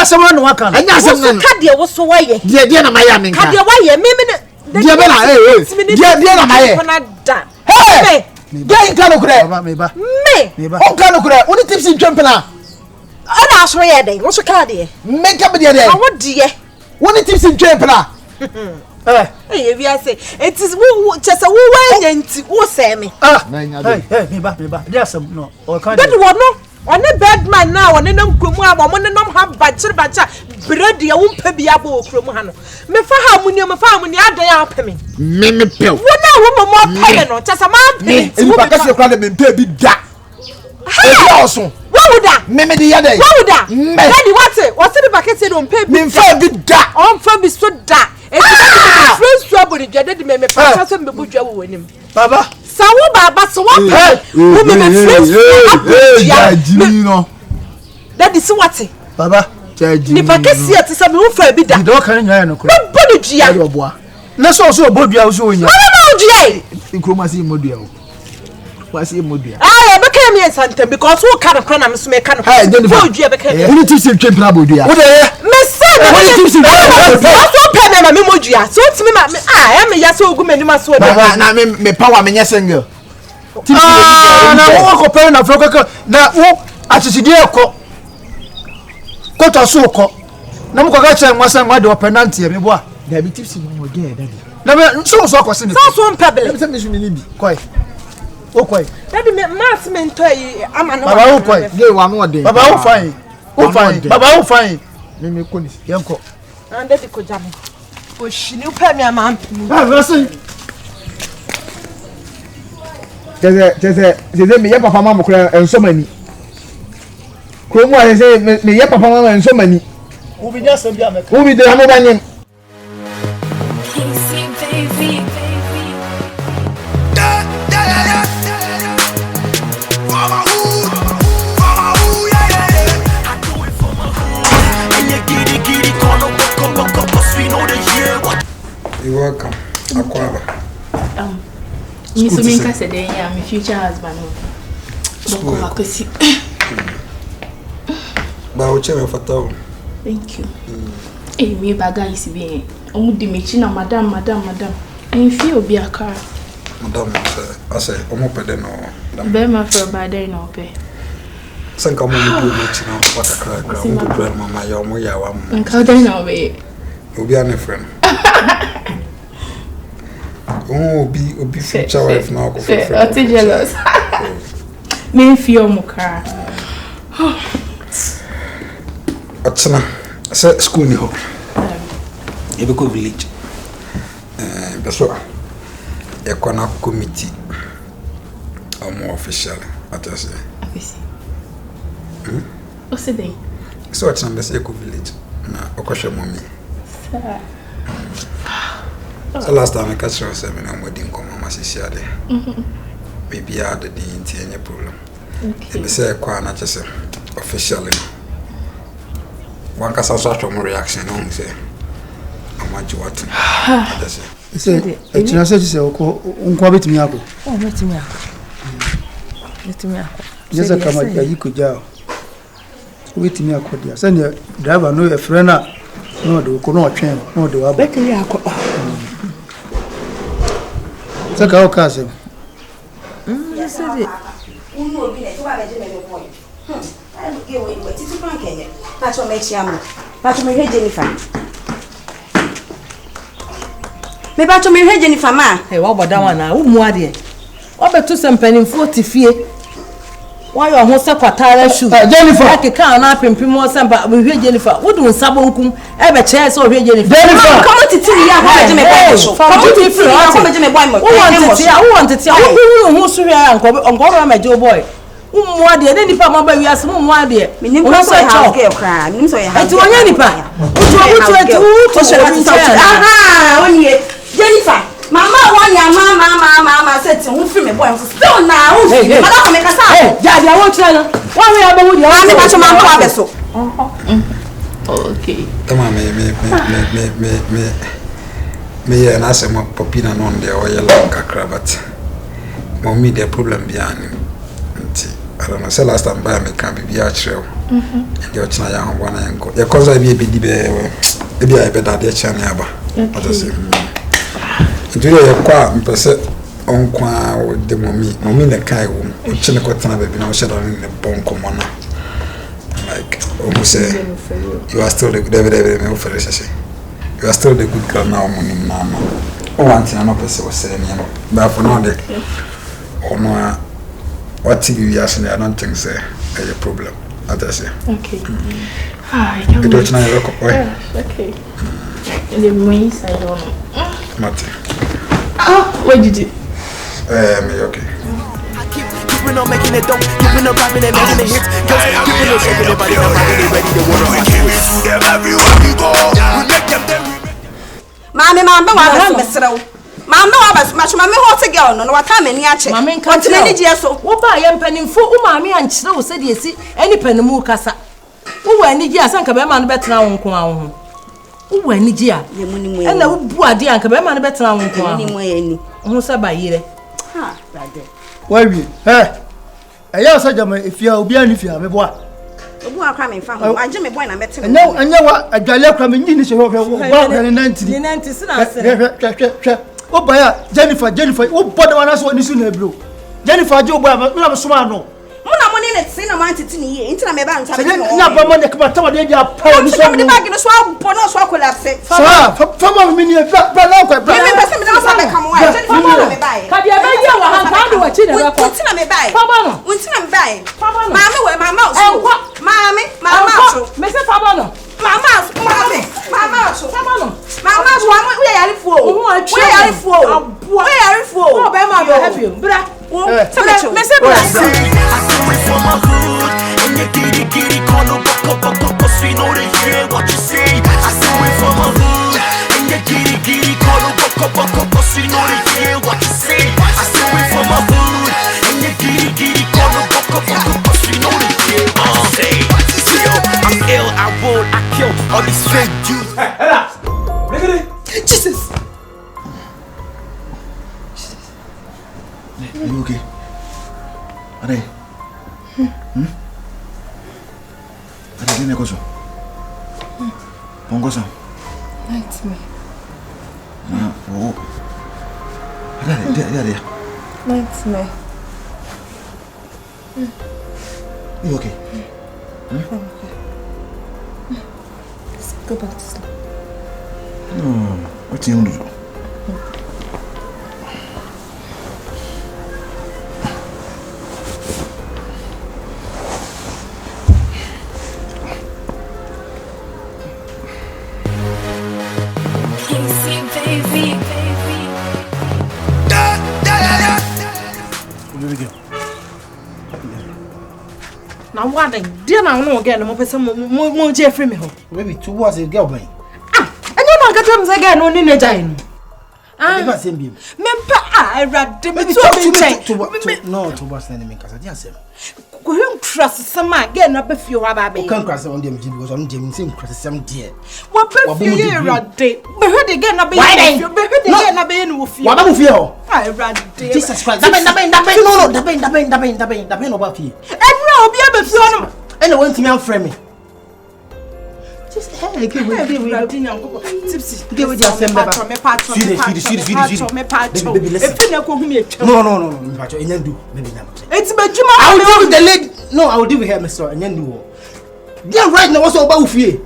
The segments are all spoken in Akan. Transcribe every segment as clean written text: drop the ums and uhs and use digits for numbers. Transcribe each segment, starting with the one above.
dia sama no waka anya asem no ka de wo so waye dia na maye amenka ka de waye me dia be na dia na maye hey dia nka no kure me on ka no kure oni tips ntwempena ana asoro ye den wo so ka de me ka be de awo de oni tips ntwempena eh we say it is wo chese wo wanya nti wo say me hey me ba dia sam no o ka de wo no one bad man now one nam kromu aba mo ne nam ha bachir bacha bread ya wo mpa bia ba o kromu ha no me fa ha muni adan ya pa me pe wo na wo mo pa no chese ma pe ti pa ka se kra de me mpa bi da e oso wo da me de ya dey wo da daddy what the bucket say do mpa bi me mfa bi da on fa bi so da e ti friends to abodi jade de me pa so me budwa wo wanim baba sawo baba so what wo me friends ya jini no daddy see what baba ni pa kesi ati say me wo fa bi da do kan nya no kro bodi dua do boa na so obodua wo so onya no dua nkromasi modua o wasi modua ah be ka me santem because wo ka no kra na me so me ka no fo dua be ka oni tips ntwempena bodua wo de me say oni tips so pe me modua so timi ma ah me ya so ogu manima so na me power me nya single na wo ko pe na froko na wo achichide ekọ ko so ko na mo ko ga che nwasa nwa de openanti me bo a da bi tips mo ge daddy na me so ko se me so mpebele me me ni bi koi o koi daddy me mass me ntoi ama no baba o koi ge wa no de baba o fine baba o fine me ko ni yenko and daddy ko jam o shini u pe me ama listen Tese me ye papa mama kura enso mani kromu a se me ye papa mama enso mani wo bi nya sam bi ameka wo bi de amo banyem You welcome. Akwaba. Miss Minka said, "Yeah, my future husband." Thank you. Hey, me baga is being. Oh, the machine, madam. And feel be a car. Madam, I say, I'm open then. Bear my for a bad day, no pay. Sanka mo do machine on what a crack. Mama, your moya, and how then away. You'll be a friend. Oh, be future wife now. I'm jealous. Me feel muka. Atsana, say school ni ho. Ebeko village. Beso. Ekwana committee. More official. Atase. Office. What's the day? So it's on the Eko village. Na okoshe mommy. So last time I catch her 7 and wedding come on my sister. Maybe I had the problem. Okay. They say I just officially. One can start from reaction on say I'm what you want. Say it's not say unkwa betimi ako. Oh betimi ako. Betimi ako. Just kama you could jao. Betimi ako dia. Say the driver no your friend no do ko no twen no do aba. Betimi ako. Saka o kase. Yes it. Uno bi na to ba be me boy. I look you wait titi pan kenye. Pacho me chiamu. Pacho me Jennifer. Me pacho me Jennifer ma. Hey, what about that one na? Wo mu ade. Wo betu sempani 40 fie. Why you ho se kwatara shoe? Jennifer. Like kan na pimpim wo sempa me Jennifer. Wo du nsabo nkum e be che se o Jennifer. Jennifer. Come titi ya ho be me boy so. Come titi ya ho be me boy mo. Wo want titi. Wo hu so hwe ya nko ma jo boy. Umu ade ne nipa ma ba wiase umu ade. Minim ko so ha ke okra. Minim so ya ha. Ati wonya nipa. Utu. Aha, onye Jennifer. Mama one ya mama set hu fi me boy still na hu fi mama me kasa ja dia wo tira no wa we aba wo dia wa me pacho man ko abeso Okay. Tama me ya na se mo popina no nde o yela kakra but mo me the problem behind nti I don't know. Say last time buy me can be a trail. And you're trying to one and go. Your cause I be a bit maybe I better the channel. What I say. Do you quite impressive on qua with the mommy the kai room, which in the cotton baby no shadow in the bone common. Like, almost say, you are still the good every for you are still the good girl now, Mama. Oh, one thing I'm not saying, but for now, or no, what TV you asking, I don't think say a problem. I say. Okay. You don't know your way. Okay. In the ways, I don't know. Mate. Oh, what did you do? Okay. Keeping on making it, don't keeping on rapping and making it hits. Keeping on shaking it, body, ready to water. We give it to them everywhere we go. We make them. Mommy, Mama, much mammy hot girl, no what time any action. Mammy can't any years so. What I am penning for Mammy and Snow said, you see, any penny casa. Who any years and Cabaman better now? Who any year? And no boy, dear, and Cabaman better now. Anyway, who said by year. Ha, where we? I also jam if you are being if you have a boy. Who coming from? I Jimmy boy, I met him. No, I know a gallia coming in the 90. Oh, by Jennifer, oh, but one has one is in the blue. Jennifer, Joe, but we have a swano. Mona money let's see a man to me into my bank. Never money come out of the pound. Somebody back in a swamp, Pono swap collapse. Sir, from a minute, but no, come away. Have you ever had a chin? Until I buy. Until I buy. Mamma, where my mouse. Mammy, Mr. Fabano. Mama, where are you for? Where are you for? Where are you for? Oh, Bema, you have you. Mr. I do it for my hood. And you giddy, call no cause we know they hear what you say. I do it for my hood. And you giddy, call no cause we know they hear what you say. I do it for my hood. And you giddy, call no cause we know they hear what you say. I'm ill, I roll, I kill all these fake Jews. Hey, relax. Look at it. Jesus. Are you okay? Are they? Are they doing a gozo? Pongozo? That's me. Oh. Are they? That's me. You okay? I'm okay. Let's go back to sleep. No. What do you want to do? Now what dear now no again mo pese mo je free me ho. Baby, two was a girl boy. And you man get them again no ni neja no. Never same be. Mempa erade me to no to boss na me kasa dia sem. Ko him trust some again na be fie ho aba be. Kan krasa on dem because on dem same krasa sem there. Wa be fie erade. Be he de again na be fie. Be he de again na be no fie. Wa ba mo fie ho. Erade. Jesus Christ. Dabe no ba fie. Obi aba fie no. And want me am frame me. Just hey, give me tipsy. Give me just send baby. Baby, listen. No, Pacho, enyandu, baby na. It's bejuma. I will deal with the lady. No, I will deal with her, Mr. Enyandu. They right now what's about fie.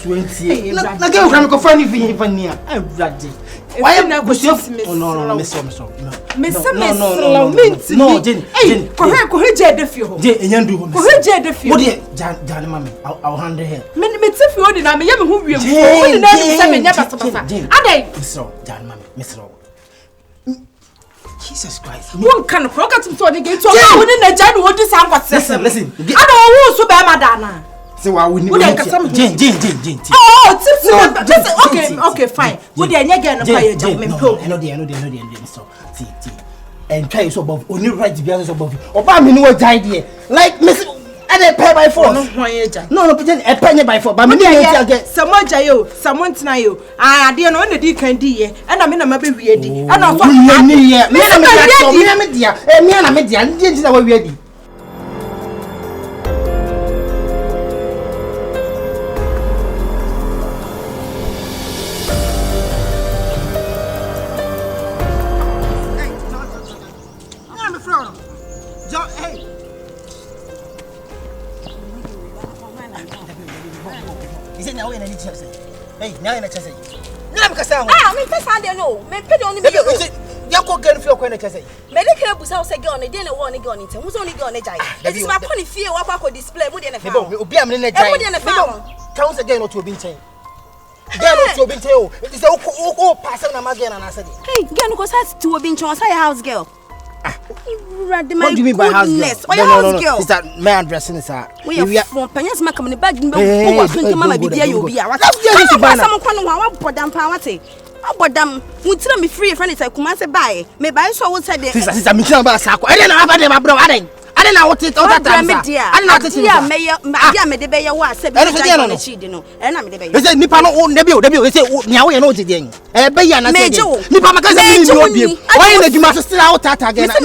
20. Na get we can find if near. I'm ready. Why am I going to? No, Mr. No, Jenny. Hey, go ahead, Jedefio. Enyandu. Go ahead, Jedefio. What dear, Jan, mammy, I'll handle her. Me if you didn't, I'm who we are. Mr. Jan, mammy, Mr. Jesus Christ. One can croak at him so they get to a Jan what this I'm listen. I don't want to be Madonna. So I will need Jane. Oh, okay, fine. Would you again I know so and try so above only right to be honest above you. Oba me no idea. Like Miss dey pay by force. No, Jenny, I pay by force. But me dey get Samoja yo, Samontina yo. Ah, dey no na di kan di ye. E na me na mabe wie di. E na so me na me dia. Me na me dia. Ndi na we di. Hey, now na chese. Na me kasa ho. Ah, me pesa de no. Me pe de oni me. Ya ko girl feel ko na chese. Me de kre busa say girl ni de na wo ni girl ni te. Wo so ni girl ni jai. It is my pony fie wa kwa display mu de na fa. Obi am na jai. Mu de na fa. Ka say girl no to obi nchen. Girl no to obi nchen o. It is o pass na ma girl na say. Hey, girl no go say to obi nchen, say house girl. What do you mean by house girl? No. Is that man dressing is that? We are from Penyas Macam in the bag. Mama be there, you'll be out. Someone podam powerty. Oh, podam, would tell me free friend is a Kumase buy. Maybe I saw what said this is a mission about Sako. I didn't know about them, my brother. I didn't know what it all that time. I didn't know what it is. Mayor, may the Bayer was said, I don't cheat, you know, and I'm the Bayer. They say Nipano own the bill, they say, now we know it again. Bayana, Major, Nipama, why did you must still out that again? I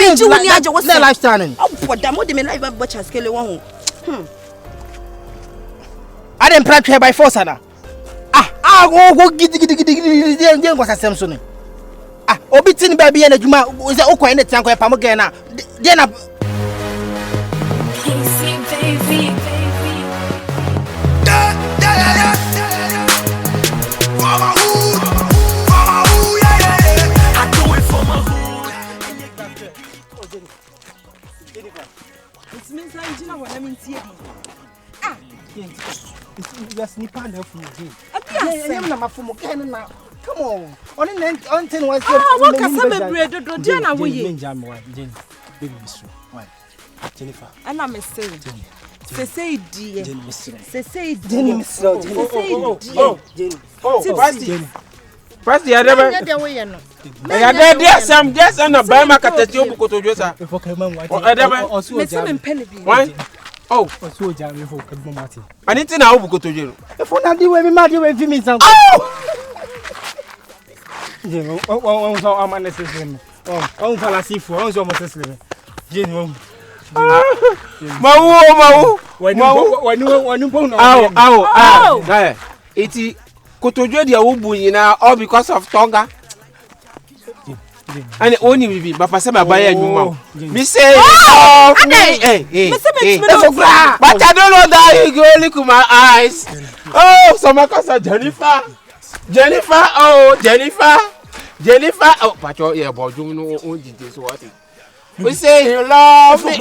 was their lifestyle. Oh, podam, what do you mean? I've watched a scale one. I didn't prepare by force, Anna. Go get was a Samson. Obitin baby and a Juma was a Oko in the tank of Pamogana. Then baby. I do it for my hood. It means like you know what I mean. Yes, Nipan help me. Come on. On 10 was what can some bread do Jenna we Jennifer. And I'm saying say dear. Say First the other way. There some just on a buy market at you to Josa. Oh, so Jamie for Martin. I need to know who go to jail. If I do every matter with me, some. Oh, I'm unnecessary. Oh, fallacy for almost necessary. Jane, Mau, when you it's Kotojo, the Ubu, all because of Tonga. And only be Papa Sama by a new me say, but I don't know that you go look at my eyes. Oh, some casa Jennifer, oh, Jennifer, oh, but you're here about you know, this what we say you love me.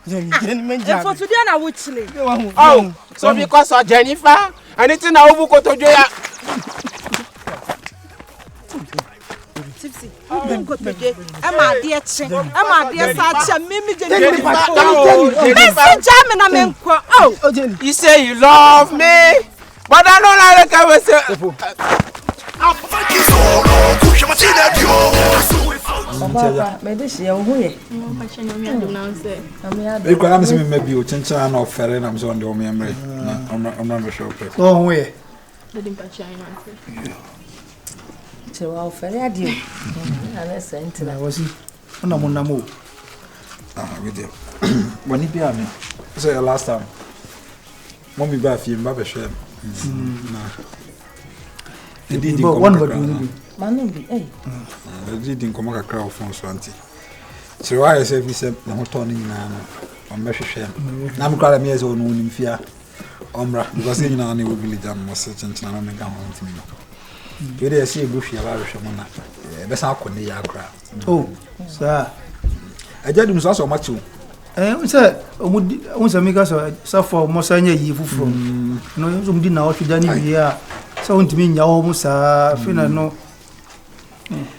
for today I would sleep. Oh, so because of Jennifer, and it's in our book to Joya. Tipsy, I'm good today. I'm a dear chin. I'm a dear Sacha, Mimi Jennifer. Oh, you say you love me, but I don't like I say. Papa, maybe she will hear. You can answer me maybe you change an offer and I'm on the memory. I'm not sure. Oh, where? So I'll ferry at you. And I was he. On a monamo. With you. When he be me, say last time. Mommy bath you, Baba share. Indeed, one but you. Manubi, eh? I didn't come a crowd from Swanty. So I say, we said, no turning now. I'm very sure. I'm glad I'm years old in fear. Ombra, because in our new village, I'm most certain to make a home to me. You dare see a bushy Irish woman. That's how could they are crowd. Oh, sir. I did him also much. We said, once I make us suffer Mosanya Yifu from no, some dinner out to Danny here. So to me, almost a finna no.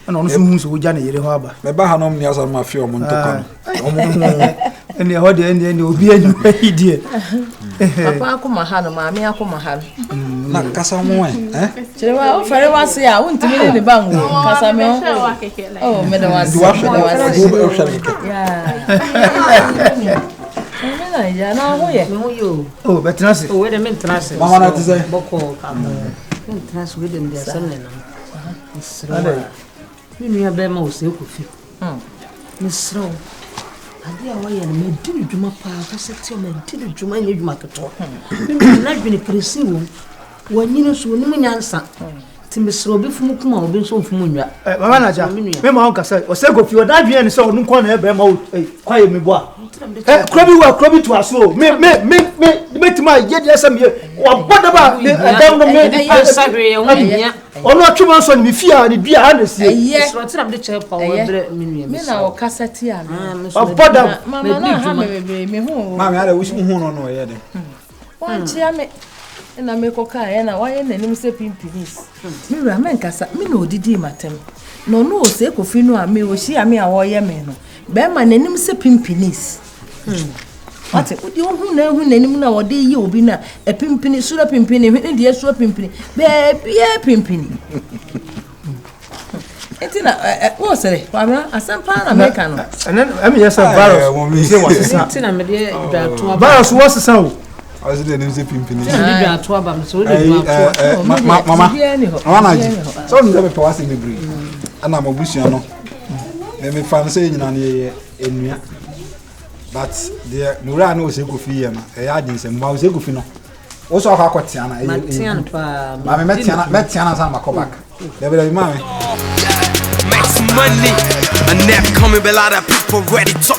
And on some who Johnny Harbor. My Bahanom nears on my few Montocan. And the other end will be a new idea. Papa, come my hand, mammy, I come my hand. Not Casamoy, eh? So, very well, say, I want to be in the bank. Casamel. Oh, Madam, ya na ho ye. Me ho yo. Oh, betrase. Oh, we dey men trase. Mama na tise. Boko ka mo. Men trase we dey dey asem na. Misro. Mi nua be ma o se ko fi. Misro. Ade a waye na me di dwuma pa ka se ti o me di dwuma nye dwuma keto. Mi na dwene presi wo. Wanyine so ni munyansa. Ti misro bi fumu kuma obi so fumu nwa. Mama na ja. Me ma on kasa. O se go fi o da dwene ni se onu ko na e be ma o kwaye mi bo a. Krobi to aso. Me tima ye de asem ye. Wa boda ba adam no me sahwe o nya. Ono atwuma so ni fia ni bia ha na sie. Misro ti na de che pa o bre mi nua. Me na o kasa ti a me. Boda Mama na ha me hu. Mama ya de wushi hu no ye de. Wan chia me. Na me ko ka ye na wa ye nanim se pimpinis. Me wura men kasa me na odidi matem. No no o se ko fi no a me o hia me a wo ye me no. Be ma nanim se pimpinis. Ate odi hu nanim na wo de yi obi na e pimpini sura pimpini hwe de sura pimpini. Be bia pimpini. Etina wo sere kwamra asampa na America no. Emi yes virus. Say what is Etina me de da to virus was san o. I was the name say pimpini. Etina de da to aba me so de to. Mama. Mama ji. So no be pawase me bri. Ana mabusua no. Me fan say nyina ne enua. But the Nura no se go fi ye na. E ya din se ma o se go fi no. Wo so akwatia na. Matian pa. Ma me metiana san makobak. There be mama. Make some money, and that coming, but a lot of people ready talk